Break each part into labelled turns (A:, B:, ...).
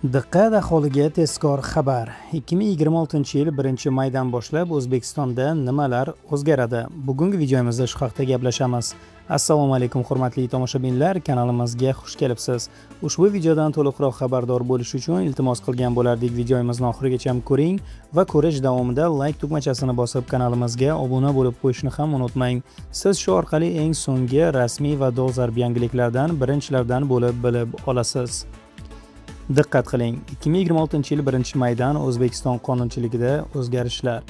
A: Diqqat aholiga tezkor xabar. 2026-yil 1-maydan boshlab O'zbekistonda nimalar o'zgaradi? Bugungi videomizda shu haqida gaplashamiz. Assalomu alaykum hurmatli tomoshabinlar, kanalimizga xush kelibsiz. Ushbu videodan to'liqroq xabardor bo'lish uchun iltimos qilgan bo'lardik, videomizni oxirigacha ko'ring va ko'rish davomida like tugmachasini bosib kanalimizga obuna bo'lib qo'yishni ham unutmang. Siz shu orqali eng so'nggi rasmiy va dolzarb yangiliklardan birinchilardan bo'lib bilib olasiz. Diqqat qiling, 2026-yil 1-maydan O'zbekiston qonunchiligida o'zgarishlar.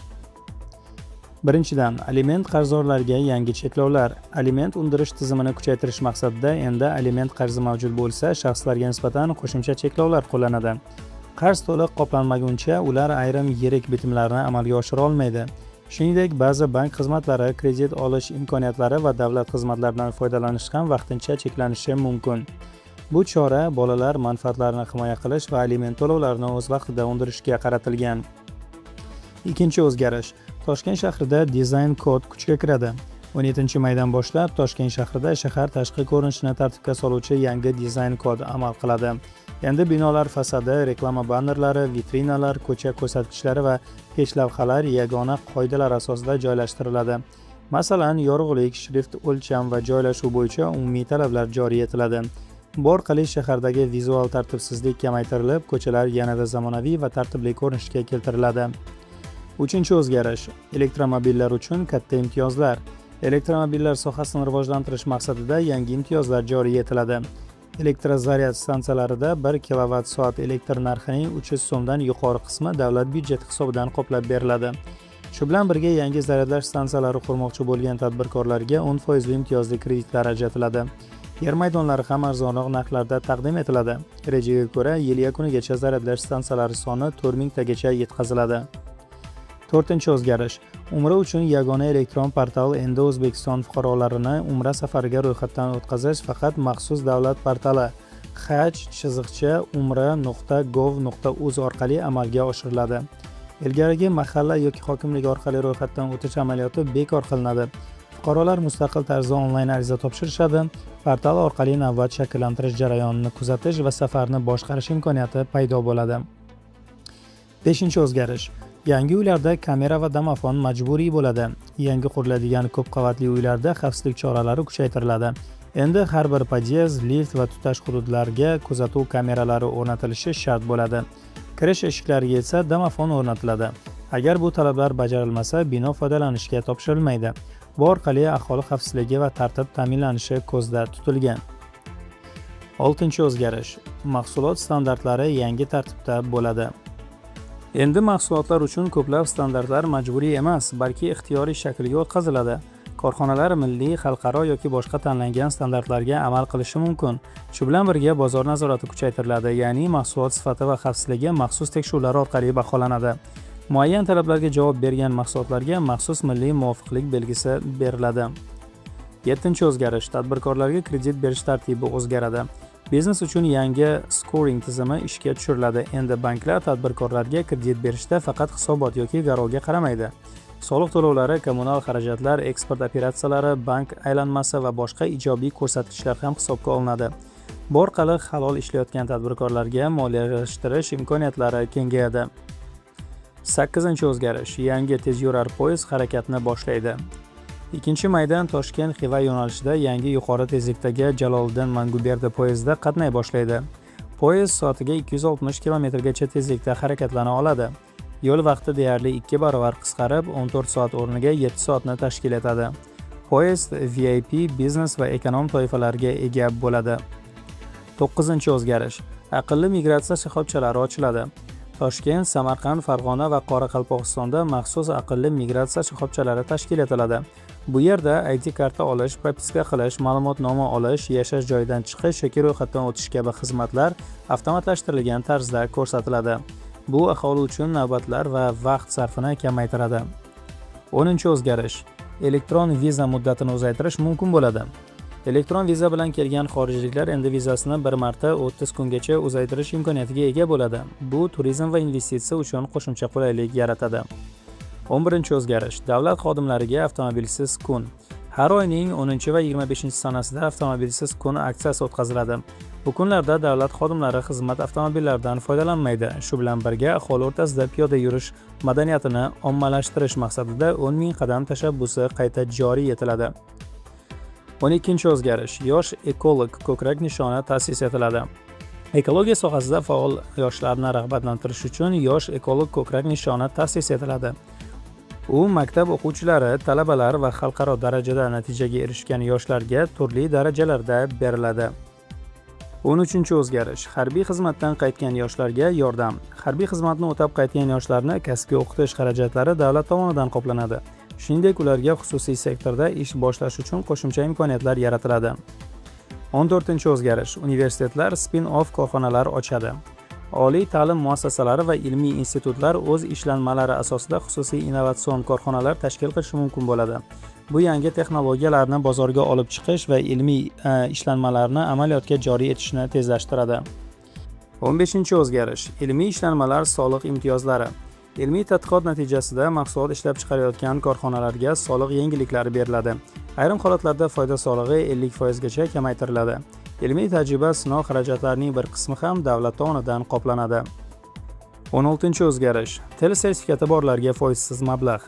A: Birinchidan, aliment qarzdorlariga yangi cheklovlar. Aliment undirish tizimini kuchaytirish maqsadida endi aliment qarzi mavjud bo'lsa, shaxslarga nisbatan qo'shimcha cheklovlar qo'llanadi. Qarz to'liq qoplanmaguncha ular ayrim yirik bitimlarni amalga oshira olmaydi. Shuningdek, ba'zi bank xizmatlari, kredit olish imkoniyatlari va davlat xizmatlaridan foydalanish ham vaqtincha cheklanishi mumkin. Bu chora bolalar manfaatlarini himoya qilish va aliment to'lovlarini o'z vaqtida undirishga qaratilgan. Ikkinchi o'zgarish. Toshkent shahrida dizayn kod kuchga kiradi. 17-maydan boshlab Toshkent shahrida shahar tashqi ko'rinishini tartibga soluvchi yangi dizayn kod amal qiladi. Endi binolar fasadi, reklama bannerlari, vitrinalar, ko'cha ko'rsatkichlari va peshlavhalar yagona qoidalar asosida joylashtiriladi. Masalan, yorug'lik, shrift, o'lcham va joylashuv bo'yicha umumiy talablar joriy etiladi. Bu orqali shahardagi vizual tartibsizlik kamaytirilib, ko'chalar yanada zamonaviy va tartibli ko'rinishga keltiriladi. Uchinchi o'zgarish. Elektromobillar uchun katta imtiyozlar. Elektromobillar sohasini rivojlantirish maqsadida yangi imtiyozlar joriy etiladi. Elektrozaryad stansiyalarida 1 kWh elektr narxining 300 so'mdan yuqori qismi davlat byudjeti hisobidan qoplab beriladi. Shu bilan birga yangi zaryadlash stansiyalari qurmoqchi bo'lgan tadbirkorlarga 10% imtiyozli kreditlar ajratiladi. Yer maydonlari ham arzonroq narxlarda taqdim etiladi. Rejaga ko'ra, yil yakunigacha zaryadlash stansiyalari soni 4000 tagacha yetkaziladi. To'rtinchi o'zgarish. Umra uchun yagona elektron portal endi O'zbekiston fuqarolarini umra safariga ro'yxatdan o'tkazish faqat maxsus davlat portali haj.umra.gov.uz orqali amalga oshiriladi. Ilgarigi mahalla yoki hokimlik orqali ro'yxatdan o'tish amaliyoti bekor qilinadi. Fuqarolar mustaqil tarzda onlayn ariza topshirishadi. Portal orqali navbat shakllantirish jarayonini kuzatish va safarni boshqarish imkoniyati paydo bo'ladi. Beshinchi o'zgarish. Yangi uylarda kamera va domofon majburiy bo'ladi. Yangi quriladigan ko'p qavatli uylarda xavfsizlik choralari kuchaytiriladi. Endi har bir podyezd, lift va tutash hududlarga kuzatuv kameralari o'rnatilishi shart bo'ladi. Kirish eshiklariga esa domofon o'rnatiladi. Agar bu talablar bajarilmasa, bino foydalanishga topshirilmaydi. Bu orqali aholi xavfsizligi va tartib ta'minlanishi ko'zda tutilgan. Oltinchi o'zgarish. Mahsulot standartlari yangi tartibda bo'ladi. Endi mahsulotlar uchun ko'plab standartlar majburiy emas, balki ixtiyoriy shaklga o'tkaziladi. Korxonalar milliy, xalqaro yoki boshqa tanlangan standartlarga amal qilishi mumkin. Shu bilan birga bozor nazorati kuchaytiriladi, ya'ni mahsulot sifati va xavfsizligi maxsus tekshiruvlar orqali baholanadi. Muayyan talablarga javob bergan mahsulotlarga maxsus milliy muvofiqlik belgisi beriladi. 7-chi o'zgarish. Tadbirkorlarga kredit berish tartibi o'zgaradi. Biznes uchun yangi scoring tizimi ishga tushiriladi. Endi banklar tadbirkorlarga kredit berishda faqat hisobot yoki garovga qaramaydi. Soliq to'lovlari, kommunal xarajatlar, eksport operatsiyalari, bank aylanmasi va boshqa ijobiy ko'rsatkichlar ham hisobga olinadi. Bu orqali halol ishlayotgan tadbirkorlarga moliyalashtirish imkoniyatlari kengayadi. 8-chi o'zgarish. Yangi tezyurar poyezd harakatni boshlaydi. 2-maydan Toshkent Xiva yo'nalishida yangi yuqori tezlikdagi Jaloliddin Manguberdi poyezdi qatnay boshlaydi. Poyezd soatiga 260 km gacha tezlikda harakatlana oladi. Yo'l vaqti deyarli 2 barobar qisqarib, 14 soat o'rniga 7 soatni tashkil etadi. Poyezd VIP, biznes va ekonom toifalarga ega bo'ladi. 9-chi o'zgarish. Aqlli migratsiya shoxobchalari ochiladi. Toshkent, Samarqand, Farg'ona va Qoraqalpog'istonda maxsus aqlli migratsiya shoxobchalari tashkil etiladi. Bu yerda ID karta olish, propiska qilish, ma'lumotnoma olish, yashash joyidan chiqish yoki ro'yxatdan o'tish kabi xizmatlar avtomatlashtirilgan tarzda ko'rsatiladi. Bu aholi uchun navbatlar va vaqt sarfini kamaytiradi. 10-chi o'zgarish. Elektron viza muddatini uzaytirish mumkin bo'ladi. Elektron viza bilan kelgan xorijliklar endi vizasini bir marta 30 kungacha uzaytirish imkoniyatiga ega bo'ladi. Bu turizm va investitsiya uchun qo'shimcha qulaylik yaratadi. 11-o'zgarish. Davlat xodimlariga avtomobilsiz kun. Har oyning 10 va 25 sanasida avtomobilsiz kun aksiyasi o'tkaziladi. Bu kunlarda davlat xodimlari xizmat avtomobillaridan foydalanmaydi. Shu bilan birga aholi o'rtasida piyoda yurish madaniyatini ommalashtirish maqsadida 10 ming qadam tashabbusi qayta joriy etiladi. 12-o'zgarish. Yosh ekolog ko'krak nishoni ta'sis etiladi. Ekologiya sohasida faol yoshlarni rag'batlantirish uchun yosh ekolog ko'krak nishoni ta'sis etiladi. U maktab o'quvchilari, talabalar va xalqaro darajada natijaga erishgan yoshlarga turli darajalarda beriladi. 13-o'zgarish. Harbiy xizmatdan qaytgan yoshlarga yordam. Harbiy xizmatni o'tab qaytgan yoshlarni kasbga o'qitish xarajatlari davlat tomonidan qoplanadi. Shuningdek, ularga xususiy sektorda ish boshlash uchun qo'shimcha imkoniyatlar yaratiladi. 14-o'zgarish. Universitetlar spin-off korxonalar ochadi. Oliy ta'lim muassasalari va ilmiy institutlar o'z ishlanmalari asosida xususiy innovatsion korxonalar tashkil qilishi mumkin bo'ladi. Bu yangi texnologiyalarni bozorga olib chiqish va ilmiy ishlanmalarni amaliyotga joriy etishni tezlashtiradi. 15-o'zgarish. Ilmiy ishlanmalar soliq imtiyozlari. Ilmiy tadqiqot natijasida mahsulot ishlab chiqarayotgan korxonalarga soliq yengilliklari beriladi. Ayrim holatlarda foyda solig'i 50% gacha kamaytiriladi. Ilmiy tajriba sinov xarajatlarining bir qismi ham davlat tomonidan qoplanadi. 16-o'zgarish. Til sertifikati borlarga foizsiz mablag'.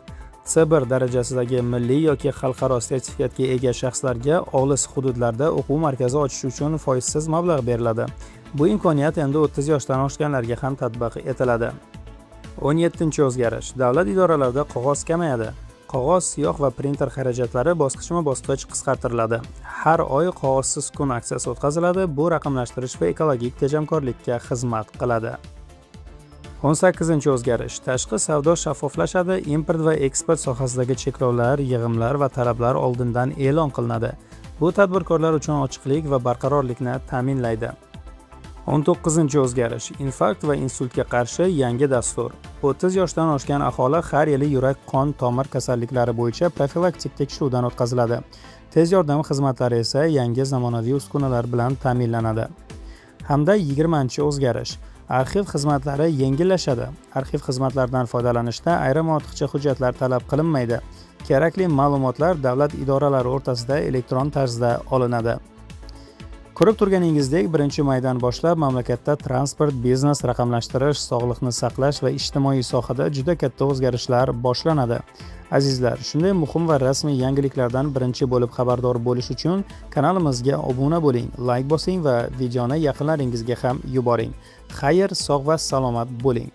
A: C1 darajasidagi milliy yoki xalqaro sertifikatga ega shaxslarga olis hududlarda o'quv markazi ochish uchun foizsiz mablag' beriladi. Bu imkoniyat endi 30 yoshdan oshganlarga ham tatbiq etiladi. 17-o'zgarish. Davlat idoralarida qog'oz kamayadi. Qog'oz, siyoh va printer xarajatlari bosqichma-bosqich qisqartiriladi. Har oy qog'ozsiz kun aksiyasi o'tkaziladi. Bu raqamlashtirish va ekologik tejamkorlikka xizmat qiladi. 18-o'zgarish. Tashqi savdo shaffoflashadi. Import va eksport sohasidagi cheklovlar, yig'imlar va talablar oldindan e'lon qilinadi. Bu tadbirkorlar uchun ochiqlik va barqarorlikni ta'minlaydi. 19-o'zgarish. Infarkt va insultga qarshi yangi dastur. 30 yoshdan oshgan aholi har yili yurak-qon tomir kasalliklari bo'yicha profilaktik tekshiruvdan o'tkaziladi. Tez yordam xizmatlari esa yangi zamonaviy uskunalar bilan ta'minlanadi. Hamda 20-o'zgarish. Arxiv xizmatlari yengillashadi. Arxiv xizmatlaridan foydalanishda ayrim ortiqcha hujjatlar talab qilinmaydi. Kerakli ma'lumotlar davlat idoralari o'rtasida elektron tarzda olinadi. Ko'rib turganingizdek, 1-maydan boshlab mamlakatda transport, biznes, raqamlashtirish, sog'liqni saqlash va ijtimoiy sohada juda katta o'zgarishlar boshlanadi. Azizlar, shunday muhim va rasmiy yangiliklardan birinchi bo'lib xabardor bo'lish uchun kanalimizga obuna bo'ling, like bosing va videoni yaqinlaringizga ham yuboring. Xayr, sog' va salomat bo'ling.